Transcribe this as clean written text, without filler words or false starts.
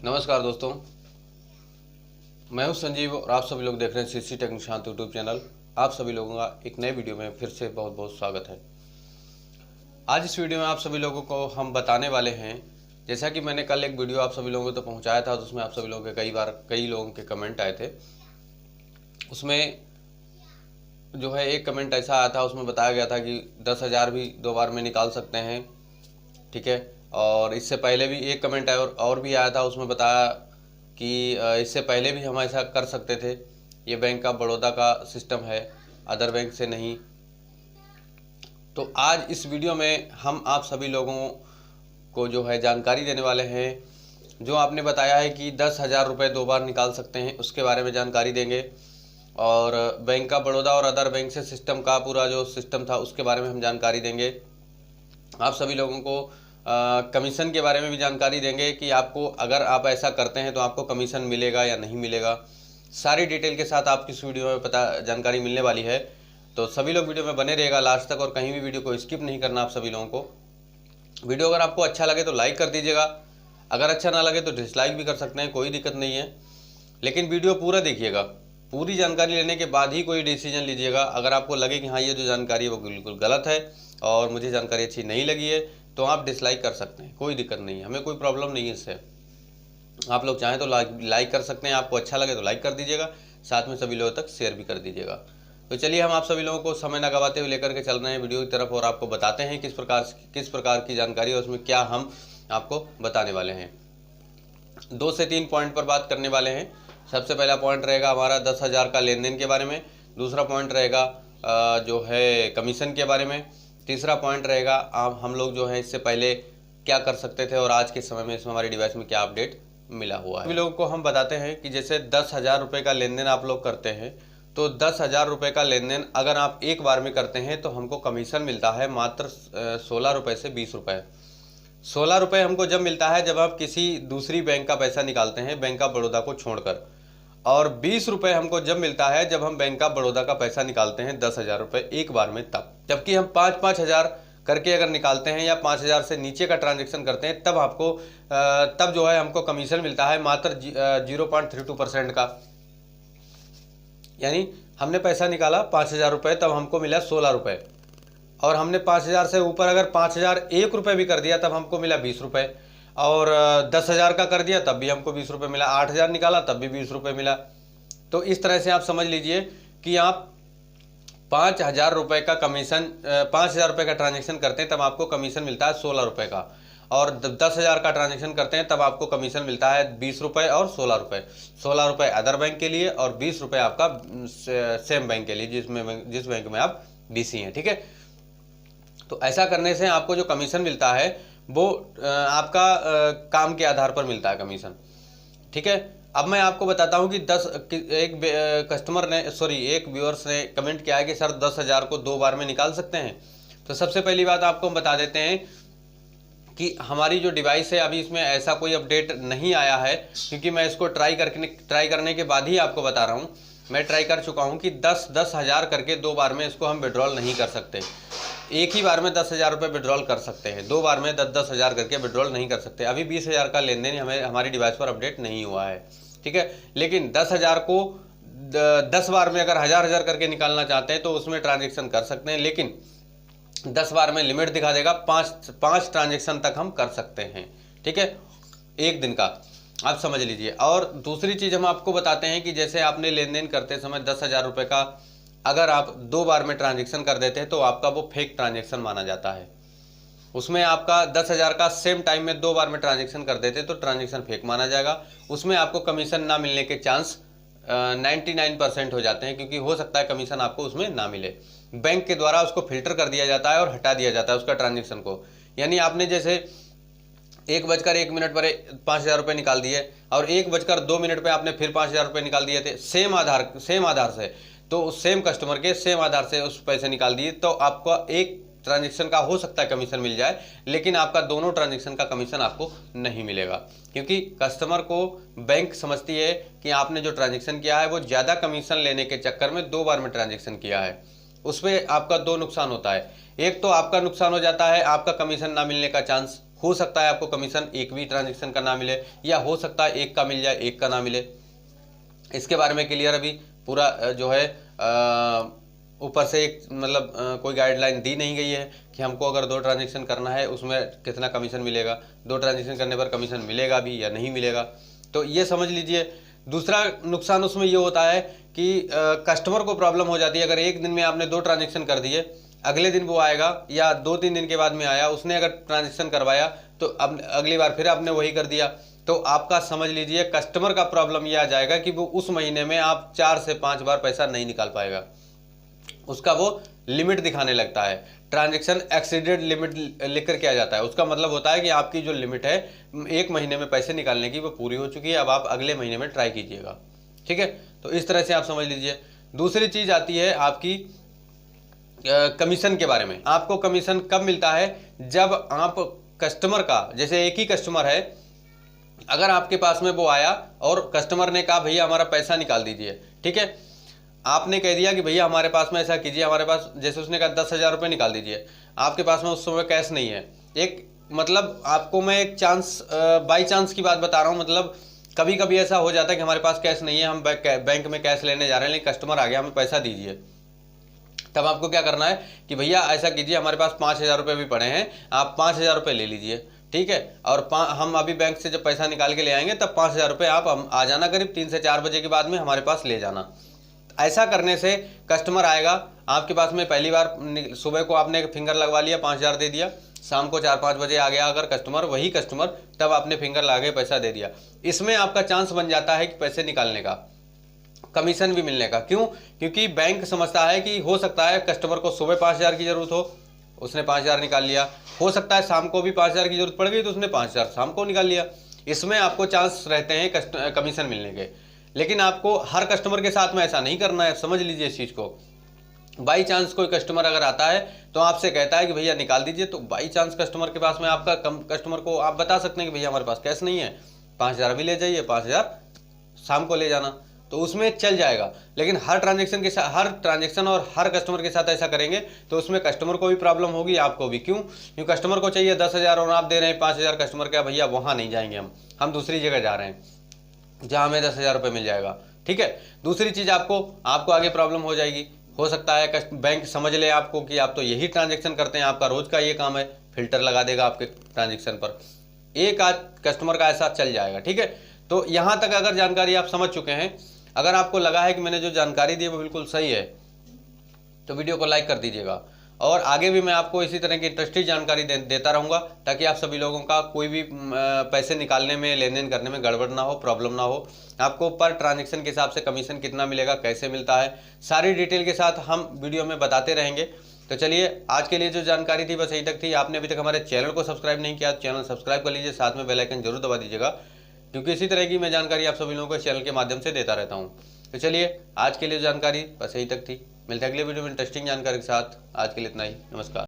नमस्कार दोस्तों, मैं हूं संजीव और आप सभी लोग देख रहे हैं CC tech Nishant YouTube channel. आप सभी लोगों का एक नए वीडियो में फिर से बहुत बहुत स्वागत है। आज इस वीडियो में आप सभी लोगों को हम बताने वाले हैं, जैसा कि मैंने कल एक वीडियो आप सभी लोगों को तो पहुंचाया था, तो उसमें आप सभी लोगों के कई लोगों के कमेंट आए थे। उसमें जो है एक कमेंट ऐसा आया था, उसमें बताया गया था कि 10,000 भी 2 बार में निकाल सकते हैं, ठीक है। और इससे पहले भी एक कमेंट आया और भी आया था, उसमें बताया कि इससे पहले भी हम ऐसा कर सकते थे। ये बैंक ऑफ बड़ौदा का सिस्टम है, अदर बैंक से नहीं। तो आज इस वीडियो में हम आप सभी लोगों को जो है जानकारी देने वाले हैं। जो आपने बताया है कि 10,000 रुपये 2 बार निकाल सकते हैं, उसके बारे में जानकारी देंगे। और बैंक ऑफ बड़ौदा और अदर बैंक से सिस्टम का पूरा जो सिस्टम था उसके बारे में हम जानकारी देंगे। आप सभी लोगों को कमीशन के बारे में भी जानकारी देंगे कि आपको अगर आप ऐसा करते हैं तो आपको कमीशन मिलेगा या नहीं मिलेगा। सारी डिटेल के साथ आपकी इस वीडियो में जानकारी मिलने वाली है। तो सभी लोग वीडियो में बने रहेगा लास्ट तक और कहीं भी वीडियो को स्किप नहीं करना। आप सभी लोगों को वीडियो अगर आपको अच्छा लगे तो लाइक कर दीजिएगा, अगर अच्छा ना लगे तो डिसलाइक भी कर सकते हैं, कोई दिक्कत नहीं है। लेकिन वीडियो पूरा देखिएगा, पूरी जानकारी लेने के बाद ही कोई डिसीजन लीजिएगा। अगर आपको लगे कि हाँ ये जो जानकारी है वो बिल्कुल गलत है और मुझे जानकारी अच्छी नहीं लगी है तो आप डिसलाइक कर सकते हैं, कोई दिक्कत नहीं है, हमें कोई प्रॉब्लम नहीं है इससे। आप लोग चाहें तो लाइक कर सकते हैं, आपको अच्छा लगे तो लाइक कर दीजिएगा, साथ में सभी लोगों तक शेयर भी कर दीजिएगा। तो चलिए हम आप सभी लोगों को समय न गवाते हुए लेकर के चल रहे हैं वीडियो की तरफ और आपको बताते हैं किस प्रकार की जानकारी है, उसमें क्या हम आपको बताने वाले हैं। 2 से 3 पॉइंट पर बात करने वाले हैं। सबसे पहला पॉइंट रहेगा हमारा 10,000 का लेन देन के बारे में। दूसरा पॉइंट रहेगा जो है कमीशन के बारे में। तीसरा पॉइंट रहेगा हम लोग जो है इससे पहले क्या कर सकते थे और आज के समय में इसमें हमारी डिवाइस में क्या अपडेट मिला हुआ है। सभी लोगों को हम बताते हैं कि जैसे 10,000 रुपये का लेन देन आप लोग करते हैं तो 10,000 रुपये का लेन देन अगर आप एक बार में करते हैं तो हमको कमीशन मिलता है मात्र 16 रुपये से 20 रुपये। 16 रुपये हमको जब मिलता है जब आप किसी दूसरी बैंक का पैसा निकालते हैं बैंक ऑफ बड़ौदा को छोड़कर, और 20 रुपये हमको जब मिलता है जब हम बैंक ऑफ बड़ौदा का पैसा निकालते हैं 10,000 रुपये एक बार में तब। जबकि हम 5-5 हज़ार करके अगर निकालते हैं या 5,000 से नीचे का ट्रांजेक्शन करते हैं तब जो है हमको कमीशन मिलता है मात्र 0.32% का। यानी हमने पैसा निकाला 5,000 रुपये, तब हमको मिला 16 रुपये, और हमने 5,000 से ऊपर अगर 5,001 रुपये भी कर दिया तब हमको मिला 20 रुपये, और 10,000 का कर दिया तब भी हमको 20 रुपये मिला, 8,000 निकाला तब भी 20 रुपये मिला। तो इस तरह से आप समझ लीजिए कि आप 5,000 रुपये का कमीशन 5,000 रुपये का ट्रांजेक्शन करते हैं तब आपको कमीशन मिलता है 16 रुपये का, और 10,000 का ट्रांजेक्शन करते हैं तब आपको कमीशन मिलता है 20 रुपये और 16 रुपये। 16 रुपये अदर बैंक के लिए और 20 रुपये आपका सेम बैंक के लिए जिस बैंक में आप बीसी हैं, ठीक है। तो ऐसा करने से आपको जो कमीशन मिलता है वो आपका काम के आधार पर मिलता है कमीशन, ठीक है। अब मैं आपको बताता हूं कि एक व्यूअर्स ने कमेंट किया है कि सर 10,000 को 2 बार में निकाल सकते हैं। तो सबसे पहली बात आपको हम बता देते हैं कि हमारी जो डिवाइस है अभी इसमें ऐसा कोई अपडेट नहीं आया है, क्योंकि मैं इसको ट्राई करने के बाद ही आपको बता रहा हूं। मैं ट्राई कर चुका हूं कि 10,000 करके 2 बार में इसको हम विड्रॉल नहीं कर सकते। एक ही बार में 10,000 रुपये विड्रॉल कर सकते हैं, 2 बार में 10,000 करके विड्रॉल नहीं कर सकते। अभी 20,000 का लेन देन हमारी डिवाइस पर अपडेट नहीं हुआ है, ठीक है। लेकिन 10,000 को 10 बार में अगर 1,000 करके निकालना चाहते हैं तो उसमें ट्रांजेक्शन कर सकते हैं, लेकिन 10 बार में लिमिट दिखा देगा, 5 ट्रांजेक्शन तक हम कर सकते हैं, ठीक है, एक दिन का, आप समझ लीजिए। और दूसरी चीज़ हम आपको बताते हैं कि जैसे आपने लेन देन करते समय 10,000 रुपये का अगर आप 2 बार में ट्रांजेक्शन कर देते हैं तो आपका वो फेक ट्रांजेक्शन माना जाता है। उसमें आपका 10,000 का सेम टाइम में 2 बार में ट्रांजेक्शन कर देते तो ट्रांजेक्शन फेक माना जाएगा। उसमें आपको कमीशन ना मिलने के चांस 99% हो जाते हैं, क्योंकि हो सकता है कमीशन आपको उसमें ना मिले। बैंक के द्वारा उसको फिल्टर कर दिया जाता है और हटा दिया जाता है उसका ट्रांजेक्शन को। यानी आपने जैसे 1:01 पर 5,000 रुपये निकाल दिए और 1:02 पे आपने फिर 5,000 रुपये निकाल दिए थे सेम आधार से, तो सेम कस्टमर के सेम आधार से उस पैसे निकाल दिए तो आपका एक ट्रांजेक्शन का हो सकता है कमीशन मिल जाए, लेकिन आपका दोनों ट्रांजेक्शन का कमीशन आपको नहीं मिलेगा, क्योंकि कस्टमर को बैंक समझती है कि आपने जो ट्रांजेक्शन किया है वो ज़्यादा कमीशन लेने के चक्कर में 2 बार में ट्रांजेक्शन किया है। उसमें आपका 2 नुकसान होता है। एक तो आपका नुकसान हो जाता है, आपका कमीशन ना मिलने का चांस हो सकता है आपको कमीशन एक भी ट्रांजेक्शन का ना मिले, या हो सकता है एक का मिल जाए, एक का ना मिले। इसके बारे में क्लियर अभी पूरा जो है ऊपर से एक मतलब कोई गाइडलाइन दी नहीं गई है कि हमको अगर 2 ट्रांजेक्शन करना है उसमें कितना कमीशन मिलेगा, 2 ट्रांजेक्शन करने पर कमीशन मिलेगा भी या नहीं मिलेगा, तो ये समझ लीजिए। दूसरा नुकसान उसमें ये होता है कि कस्टमर को प्रॉब्लम हो जाती है। अगर एक दिन में आपने 2 ट्रांजेक्शन कर दिए, अगले दिन वो आएगा या 2-3 दिन के बाद में आया, उसने अगर ट्रांजेक्शन करवाया तो अब अगली बार फिर आपने वही कर दिया, तो आपका समझ लीजिए कस्टमर का प्रॉब्लम ये आ जाएगा कि वो उस महीने में आप 4 से 5 बार पैसा नहीं निकाल पाएगा। उसका वो लिमिट दिखाने लगता है, ट्रांजेक्शन एक्सीडेड लिमिट लिखकर किया जाता है। उसका मतलब होता है कि आपकी जो लिमिट है एक महीने में पैसे निकालने की वो पूरी हो चुकी है, अब आप अगले महीने में ट्राई कीजिएगा। ठीक है, तो इस तरह से आप समझ लीजिए। दूसरी चीज आती है आपकी कमीशन के बारे में। आपको कमीशन कब मिलता है? जब आप कस्टमर का, जैसे एक ही कस्टमर है, अगर आपके पास में वो आया और कस्टमर ने कहा भैया हमारा पैसा निकाल दीजिए, ठीक है, आपने कह दिया कि भैया हमारे पास में ऐसा कीजिए, हमारे पास, जैसे उसने कहा 10,000 रुपये निकाल दीजिए, आपके पास में उस समय कैश नहीं है। एक मतलब आपको मैं एक चांस, बाई चांस की बात बता रहा हूँ, मतलब कभी कभी ऐसा हो जाता है कि हमारे पास कैश नहीं है, हम बैंक में कैश लेने जा रहे हैं, लेकिन कस्टमर आ गया हमें पैसा दीजिए। तब आपको क्या करना है कि भैया ऐसा कीजिए, हमारे पास 5,000 रुपये भी पड़े हैं, आप 5,000 रुपये ले लीजिए, ठीक है, और हम अभी बैंक से जब पैसा निकाल के ले आएंगे तब 5,000 रुपये आप हम आ जाना, करीब 3 से 4 बजे के बाद में हमारे पास ले जाना। ऐसा करने से कस्टमर आएगा आपके पास में, पहली बार सुबह को आपने फिंगर लगवा लिया, 5,000 दे दिया, शाम को 4-5 बजे आ गया अगर कस्टमर, वही कस्टमर, तब आपने फिंगर लगा के पैसा दे दिया। इसमें आपका चांस बन जाता है कि पैसे निकालने का, कमीशन भी मिलने का। क्यों? क्योंकि बैंक समझता है कि हो सकता है कस्टमर को सुबह 5,000 की जरूरत हो, उसने 5,000 निकाल लिया, हो सकता है शाम को भी 5,000 की जरूरत पड़ गई तो उसने 5,000 शाम को निकाल लिया। इसमें आपको चांस रहते हैं कमीशन मिलने के, लेकिन आपको हर कस्टमर के साथ में ऐसा नहीं करना है, समझ लीजिए इस चीज़ को। बाई चांस कोई कस्टमर अगर आता है तो आपसे कहता है कि भैया निकाल दीजिए, तो बाई चांस कस्टमर के पास में आपका कस्टमर को आप बता सकते हैं कि भैया हमारे पास कैश नहीं है, 5,000 भी ले जाइए, 5,000 शाम को ले जाना, तो उसमें चल जाएगा। लेकिन हर ट्रांजेक्शन के साथ, हर ट्रांजेक्शन और हर कस्टमर के साथ ऐसा करेंगे तो उसमें कस्टमर को भी प्रॉब्लम होगी, आपको भी। क्यों? क्योंकि कस्टमर को चाहिए 10,000 और आप दे रहे हैं 5,000, कस्टमर क्या भैया वहाँ नहीं जाएंगे, हम दूसरी जगह जा रहे हैं जहाँ हमें 10,000 रुपये मिल जाएगा। ठीक है, दूसरी चीज़ आपको आगे प्रॉब्लम हो जाएगी। हो सकता है बैंक समझ ले आपको कि आप तो यही ट्रांजेक्शन करते हैं, आपका रोज का ये काम है, फिल्टर लगा देगा आपके ट्रांजेक्शन पर। एक आध कस्टमर का ऐसा चल जाएगा। ठीक है, तो यहाँ तक अगर जानकारी आप समझ चुके हैं, अगर आपको लगा है कि मैंने जो जानकारी दी वो बिल्कुल सही है, तो वीडियो को लाइक कर दीजिएगा। और आगे भी मैं आपको इसी तरह की इंटरेस्टिंग जानकारी देता रहूँगा, ताकि आप सभी लोगों का कोई भी पैसे निकालने में, लेन देन करने में गड़बड़ ना हो, प्रॉब्लम ना हो। आपको पर ट्रांजेक्शन के हिसाब से कमीशन कितना मिलेगा, कैसे मिलता है, सारी डिटेल के साथ हम वीडियो में बताते रहेंगे। तो चलिए, आज के लिए जो जानकारी थी बस यही तक थी। आपने अभी तक हमारे चैनल को सब्सक्राइब नहीं किया तो चैनल सब्सक्राइब कर लीजिए, साथ में बेल आइकन जरूर दबा दीजिएगा, क्योंकि इसी तरह की मैं जानकारी आप सभी लोगों को चैनल के माध्यम से देता रहता हूँ। तो चलिए, आज के लिए जानकारी बस यही तक थी। मिलते हैं अगले वीडियो में इंटरेस्टिंग जानकारी के साथ। आज के लिए इतना ही, नमस्कार।